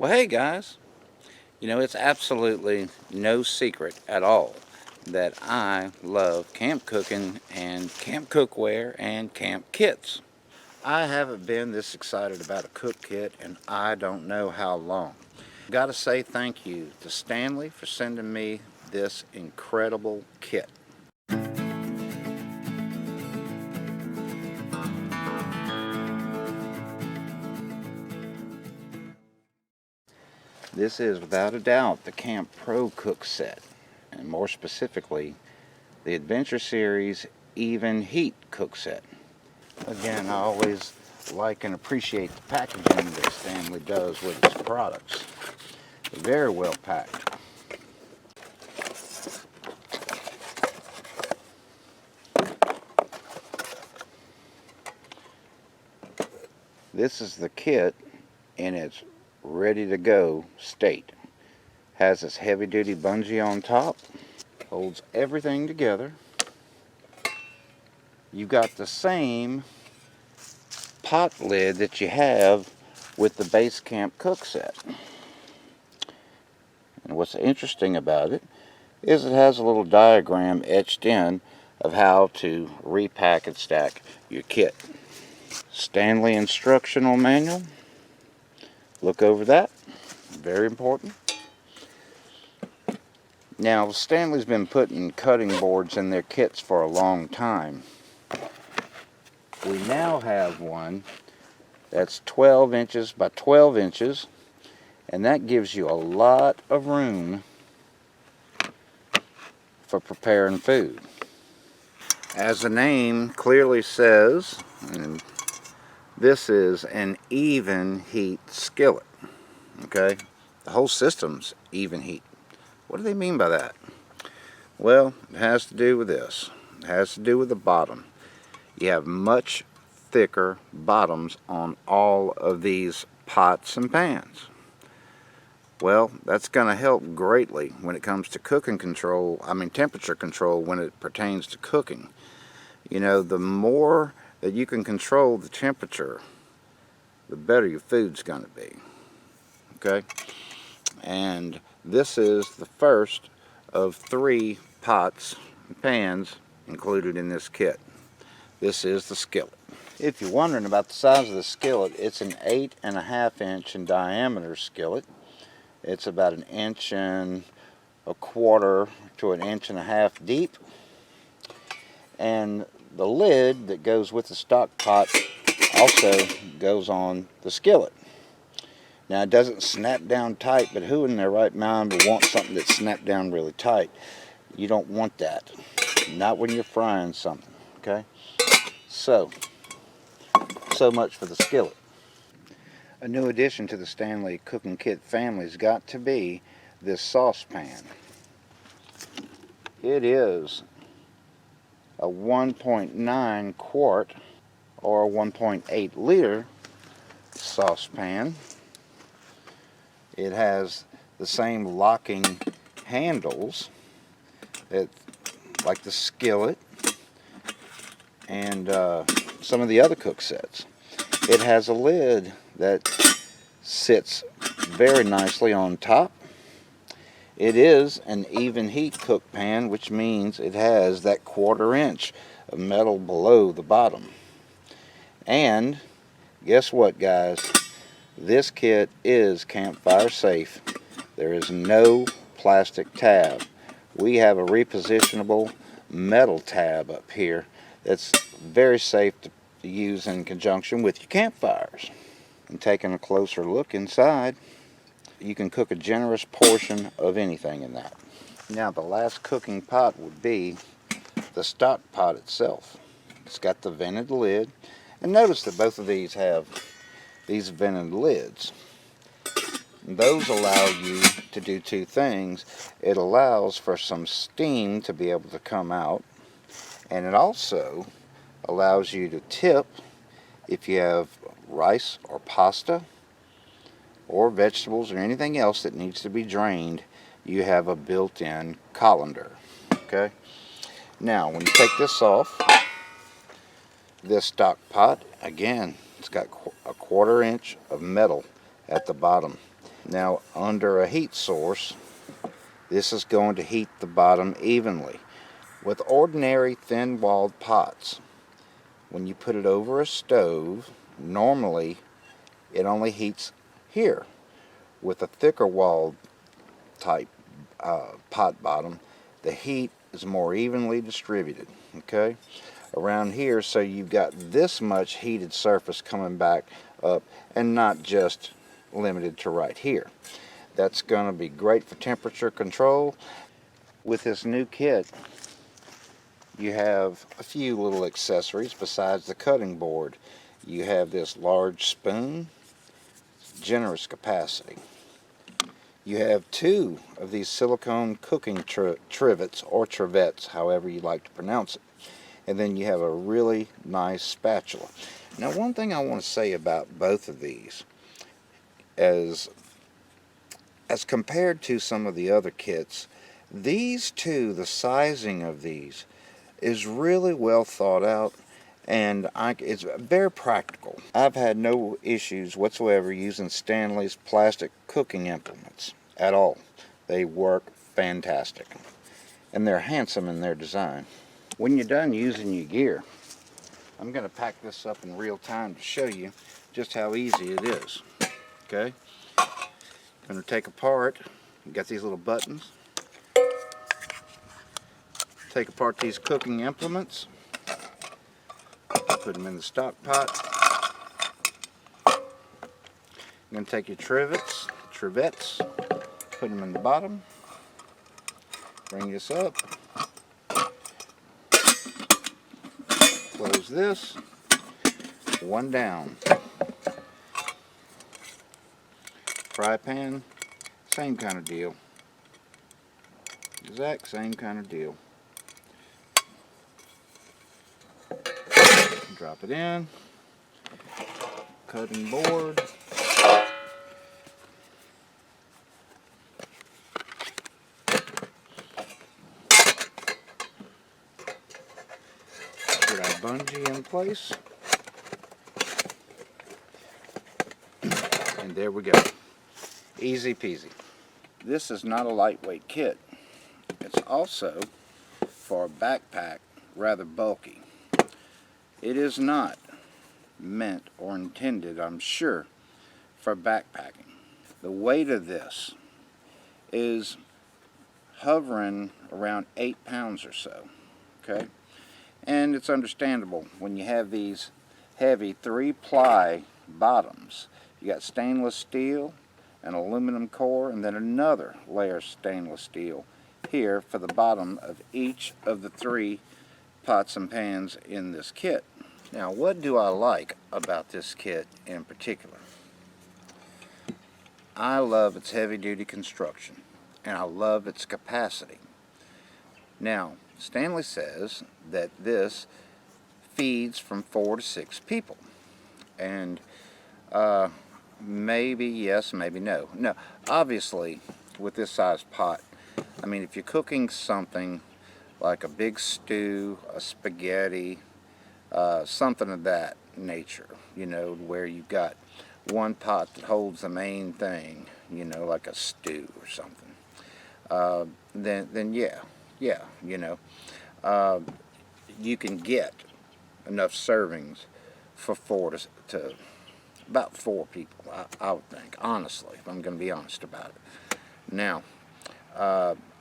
Well, hey guys, it's absolutely no secret at all that I love camp cooking and camp cookware and camp kits. I haven't been this excited about a cook kit and I don't know how long. Gotta say thank you to Stanley for sending me this incredible kit. This is without a doubt the Camp Pro cook set, and more specifically, the Adventure Series Even Heat cook set. Again, I always like and appreciate the packaging that Stanley does with his products. Very well packed. This is the kit in its ready to go state. Has this heavy duty bungee on top. Holds everything together. You've got the same pot lid that you have with the base camp cook set. And what's interesting about it is it has a little diagram etched in of how to repack and stack your kit. Stanley instructional manual. Look over that. Very important. Now, Stanley's been putting cutting boards in their kits for a long time. We now have one that's 12 inches by 12 inches, and that gives you a lot of room for preparing food. As the name clearly says, this is an even heat skillet. Okay? The whole system's even heat. What do they mean by that? Well, it has to do with this. It has to do with the bottom. You have much thicker bottoms on all of these pots and pans. Well, that's going to help greatly when it comes to cooking control, temperature control when it pertains to cooking. The more that you can control the temperature, the better your food's going to be. Okay? And this is the first of 3 pots and pans included in this kit. This is the skillet. If you're wondering about the size of the skillet, it's an 8.5 inch in diameter skillet. It's about 1.25 inches to 1.5 inches deep. And the lid that goes with the stock pot also goes on the skillet. Now, it doesn't snap down tight, but who in their right mind would want something that snapped down really tight? You don't want that. Not when you're frying something, okay? So much for the skillet. A new addition to the Stanley cooking kit family's got to be this saucepan. It is a 1.9 quart or 1.8 liter saucepan. It has the same locking handles like the skillet and some of the other cook sets. It has a lid that sits very nicely on top. It is an even heat cook pan, which means it has that 1/4 inch of metal below the bottom. And guess what, guys? This kit is campfire safe. There is no plastic tab. We have a repositionable metal tab up here that's very safe to use in conjunction with your campfires. And taking a closer look inside, you can cook a generous portion of anything in that. Now, the last cooking pot would be the stock pot itself. It's got the vented lid, and notice that both of these have these vented lids. Those allow you to do 2 things. It allows for some steam to be able to come out, and it also allows you to tip if you have rice or pasta or vegetables or anything else that needs to be drained. You have a built-in colander. Okay? Now, when you take this off, this stock pot, again, it's got a 1/4 inch of metal at the bottom. Now, under a heat source, this is going to heat the bottom evenly. With ordinary thin-walled pots, when you put it over a stove, normally it only heats here. With a thicker walled type pot bottom, the heat is more evenly distributed, okay, around here, so you've got this much heated surface coming back up and not just limited to right here. That's going to be great for temperature control. With this new kit, you have a few little accessories besides the cutting board. You have this large spoon, generous capacity. You have 2 of these silicone cooking trivets, or trevettes, however you like to pronounce it. And then you have a really nice spatula. Now, one thing I want to say about both of these, as compared to some of the other kits, these two, the sizing of these, is really well thought out, and it's very practical. I've had no issues whatsoever using Stanley's plastic cooking implements at all. They work fantastic, and they're handsome in their design. When you're done using your gear, I'm going to pack this up in real time to show you just how easy it is. Okay, I'm going to take apart, you got these little buttons, take apart these cooking implements, put them in the stock pot. You're going to take your trevettes, put them in the bottom, bring this up, close this, one down. Fry pan, same kind of deal. Exact same kind of deal. Drop it in. Cutting board. Put our bungee in place. And there we go. Easy peasy. This is not a lightweight kit. It's also, for a backpack, rather bulky. It is not meant or intended, I'm sure, for backpacking. The weight of this is hovering around 8 pounds or so, okay? And it's understandable when you have these heavy 3-ply bottoms. You got stainless steel, an aluminum core, and then another layer of stainless steel here for the bottom of each of the 3 pots and pans in this kit. Now, what do I like about this kit in particular? I love its heavy-duty construction, and I love its capacity. Now, Stanley says that this feeds from 4 to 6 people, and maybe yes, maybe no. No, obviously, with this size pot, I mean, if you're cooking something like a big stew, a spaghetti, something of that nature, you know, where you've got one pot that holds the main thing, you know, like a stew or something, then yeah, you know, you can get enough servings for about 4 people, I would think, honestly, if I'm going to be honest about it. Now,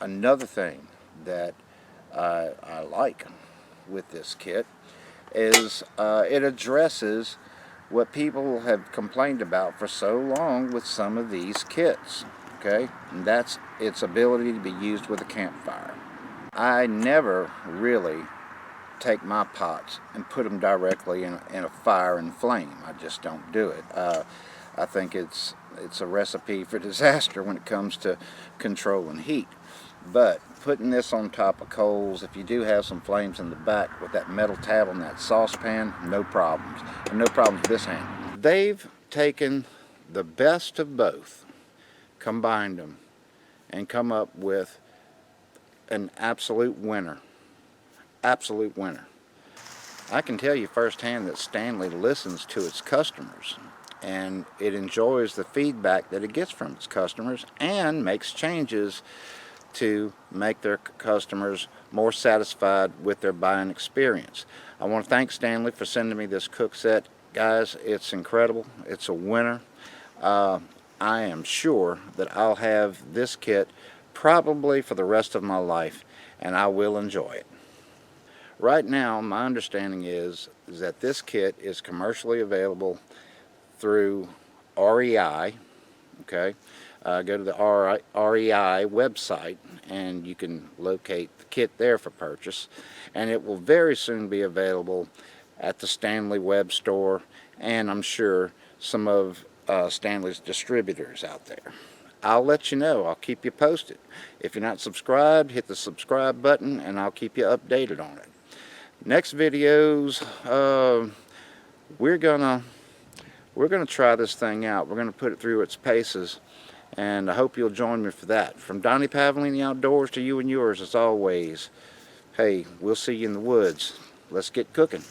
another thing that I like with this kit is it addresses what people have complained about for so long with some of these kits, okay? And that's its ability to be used with a campfire. I never really take my pots and put them directly in a fire and flame. I just don't do it. I think it's a recipe for disaster when it comes to controlling heat. But putting this on top of coals, if you do have some flames in the back with that metal tab on that saucepan, no problems. And no problems with this handle. They've taken the best of both, combined them, and come up with an absolute winner. Absolute winner. I can tell you firsthand that Stanley listens to its customers, and it enjoys the feedback that it gets from its customers and makes changes to make their customers more satisfied with their buying experience. I want to thank Stanley for sending me this cook set. Guys, it's incredible. It's a winner. I am sure that I'll have this kit probably for the rest of my life, and I will enjoy it. Right now, my understanding is that this kit is commercially available through REI. Okay, go to the REI website and you can locate the kit there for purchase, and it will very soon be available at the Stanley web store, and I'm sure some of Stanley's distributors out there. I'll let you know. I'll keep you posted. If you're not subscribed, hit the subscribe button and I'll keep you updated on it. Next videos, we're gonna try this thing out. We're gonna put it through its paces, and I hope you'll join me for that. From Donnie Pavlini Outdoors to you and yours as always. Hey, we'll see you in the woods. Let's get cooking.